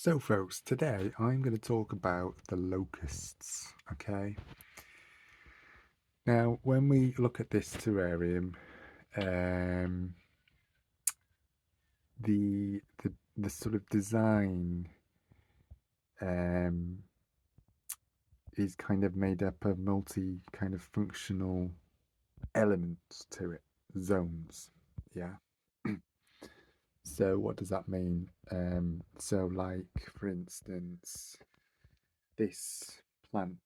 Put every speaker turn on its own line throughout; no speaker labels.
So, folks, today I'm going to talk about the locusts. Okay. Now, when we look at this terrarium, um, the sort of design um, is kind of made up of multi kind of functional elements to it, zones. Yeah. So, what does that mean? So, like for instance, this plant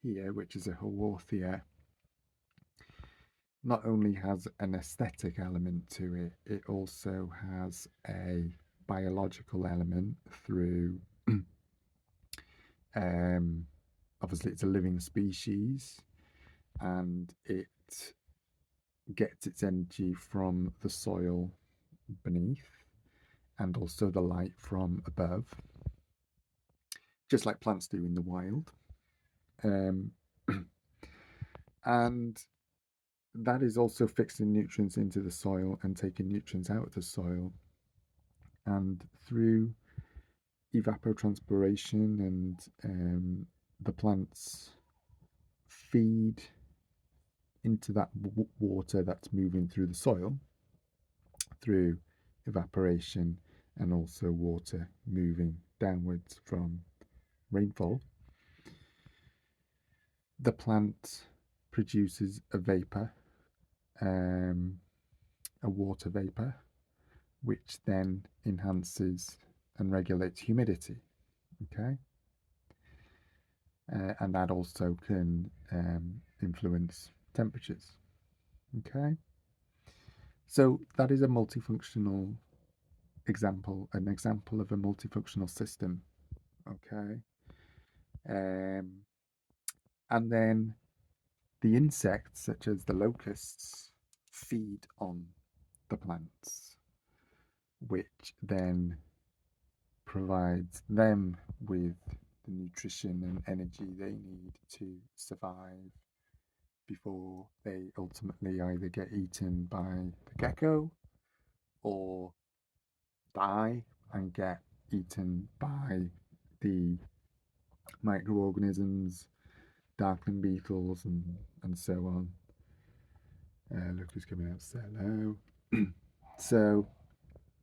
here, which is a Haworthia, not only has an aesthetic element to it, it also has a biological element through um, obviously it's a living species and it gets its energy from the soil beneath and also the light from above, just like plants do in the wild. Um, and that is also fixing nutrients into the soil and taking nutrients out of the soil. And through evapotranspiration and the plants feed into that water that's moving through the soil through evaporation and also water moving downwards from rainfall. The plant produces a vapor, a water vapor, which then enhances and regulates humidity. Okay. And that also can influence temperatures. Okay, so that is a multifunctional example, an example of a multifunctional system. Okay, and then the insects, such as the locusts, feed on the plants, which then provides them with the nutrition and energy they need to survive before they ultimately either get eaten by the gecko or die and get eaten by the microorganisms, darkling beetles, and so on. Look who's coming out, say hello. So,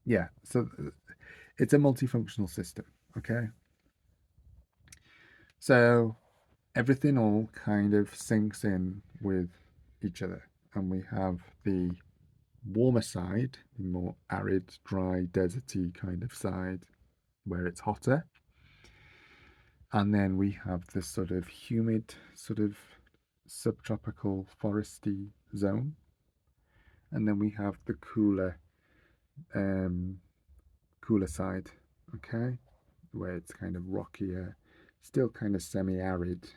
yeah, so it's a multifunctional system, okay? So, everything all kind of sinks in with each other, and we have the warmer side, the more arid, dry, deserty kind of side, where it's hotter. And then we have this sort of humid, sort of subtropical foresty zone. And then we have the um, cooler side, okay, where it's kind of rockier, still kind of semi-arid,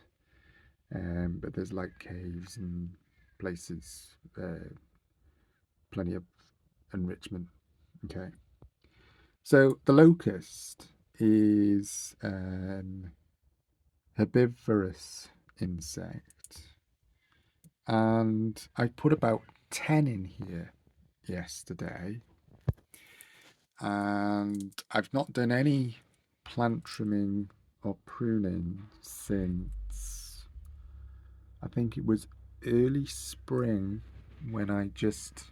but there's like caves and places, plenty of enrichment. Okay, so the locust is herbivorous insect, and I put about 10 in here yesterday, and I've not done any plant trimming or pruning since I think it was early spring when I just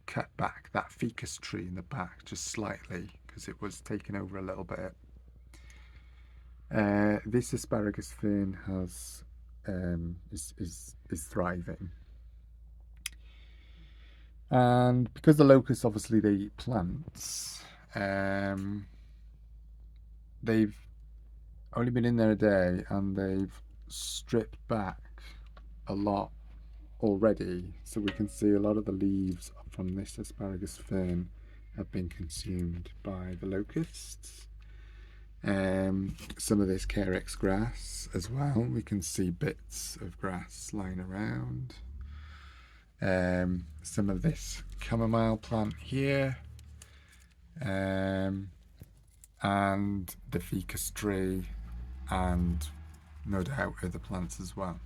cut back that ficus tree in the back just slightly because it was taking over a little bit. This asparagus fern has is thriving, and because the locusts obviously they eat plants, they've only been in there a day and they've stripped back a lot already, so we can see a lot of the leaves from this asparagus fern have been consumed by the locusts. Some of this carex grass as well, we can see bits of grass lying around. Some of this chamomile plant here, and the ficus tree, and no doubt other plants as well.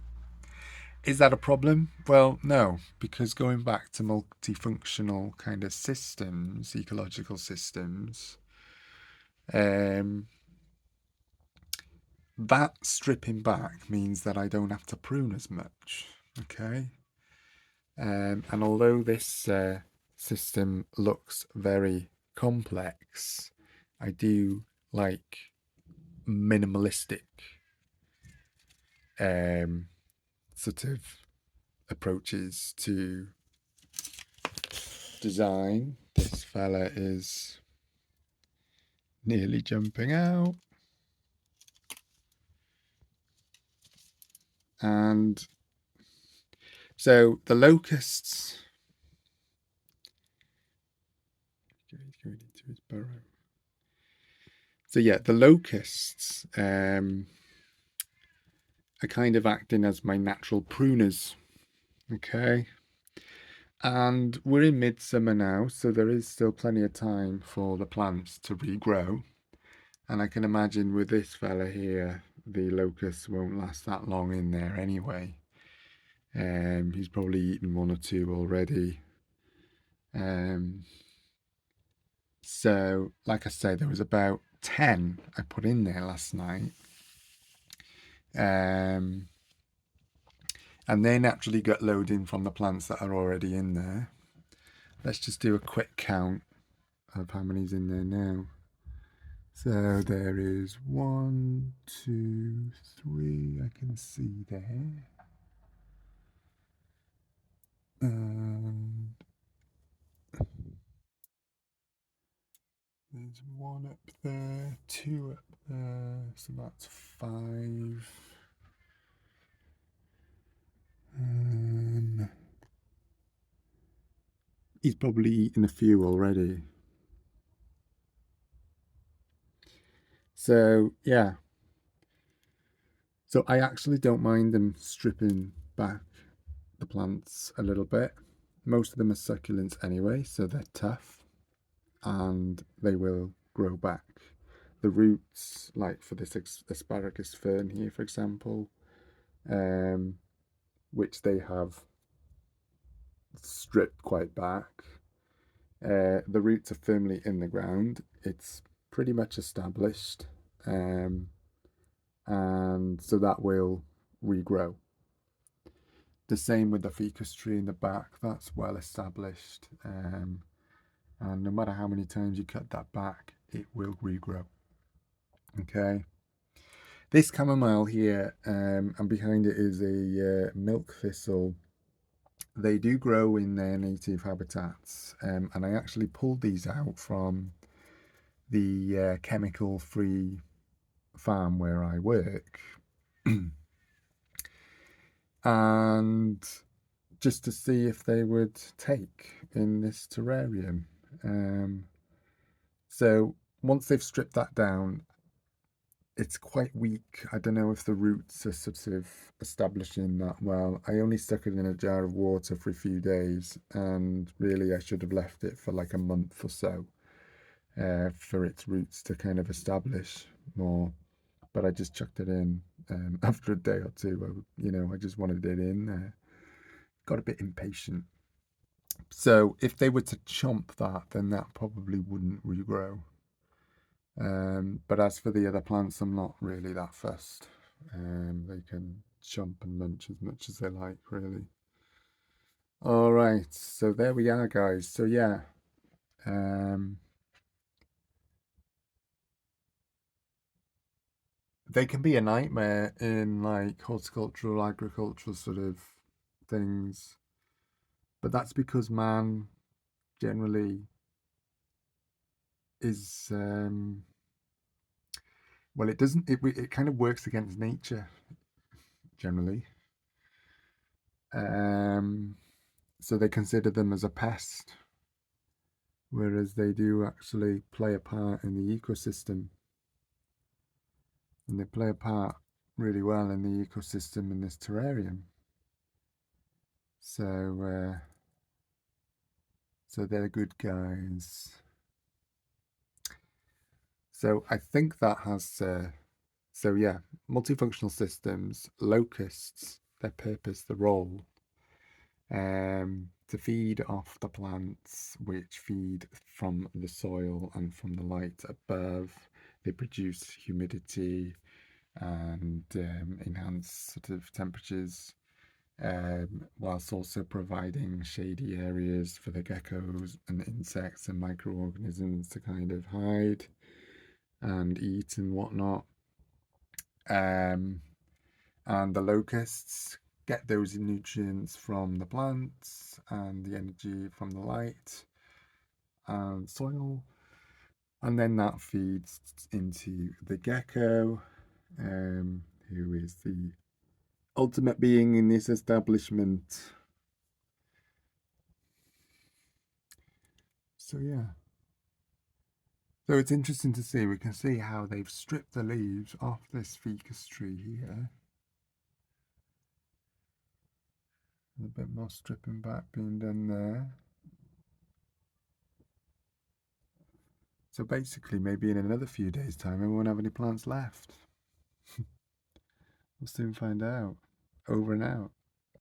Is that a problem? Well, no, because going back to multifunctional kind of systems, ecological systems, that stripping back means that I don't have to prune as much. Okay. And although this system looks very complex, I do like minimalistic um, sort of approaches to design. This fella is nearly jumping out. And so the locusts, he's going into his burrow. So yeah, the locusts are kind of acting as my natural pruners. Okay. And we're in midsummer now, so there is still plenty of time for the plants to regrow. And I can imagine with this fella here, the locust won't last that long in there anyway. He's probably eaten one or two already. So, like I say, there was about 10 I put in there last night. And they naturally get loading from the plants that are already in there. Let's just do a quick count of how many's in there now. So there is 1, 2, 3, I can see there. And there's 1 up there, 2 up there, so that's 5. He's probably eaten a few already. So yeah. So I actually don't mind them stripping back the plants a little bit. Most of them are succulents anyway, so they're tough and they will grow back. The roots, like for this asparagus fern here, for example, which they have stripped quite back, the roots are firmly in the ground. It's pretty much established, and so that will regrow. The same with the ficus tree in the back, that's well established, and no matter how many times you cut that back, it will regrow. Okay. This chamomile here, and behind it is a milk thistle. They do grow in their native habitats, and I actually pulled these out from the chemical-free farm where I work, and just to see if they would take in this terrarium. So once they've stripped that down, it's quite weak. I don't know if the roots are sort of establishing that well. I only stuck it in a jar of water for a few days, and really I should have left it for like a month or so for its roots to kind of establish more. But I just chucked it in after a day or two. I just wanted it in there. Got a bit impatient. So if they were to chomp that, then that probably wouldn't regrow. But as for the other plants, I'm not really that fussed. They can chomp and munch as much as they like, really. All right, so there we are, guys. So yeah, they can be a nightmare in like horticultural, agricultural sort of things, but that's because man generally is well, it doesn't. It kind of works against nature generally. Um, so they consider them as a pest, whereas they do actually play a part in the ecosystem, and they play a part really well in the ecosystem in this terrarium. So, so they're good guys. So I think that has. So yeah, multifunctional systems, locusts, their purpose, the role, to feed off the plants which feed from the soil and from the light above. They produce humidity, and enhance sort of temperatures, whilst also providing shady areas for the geckos and insects and microorganisms to kind of hide and eat and whatnot. Um, and the locusts get those nutrients from the plants and the energy from the light and soil, and then that feeds into the gecko, who is the ultimate being in this establishment. So yeah. So it's interesting to see. We can see how they've stripped the leaves off this ficus tree here. A bit more stripping back being done there. So basically, maybe in another few days' time, we won't have any plants left. We'll soon find out. Over and out.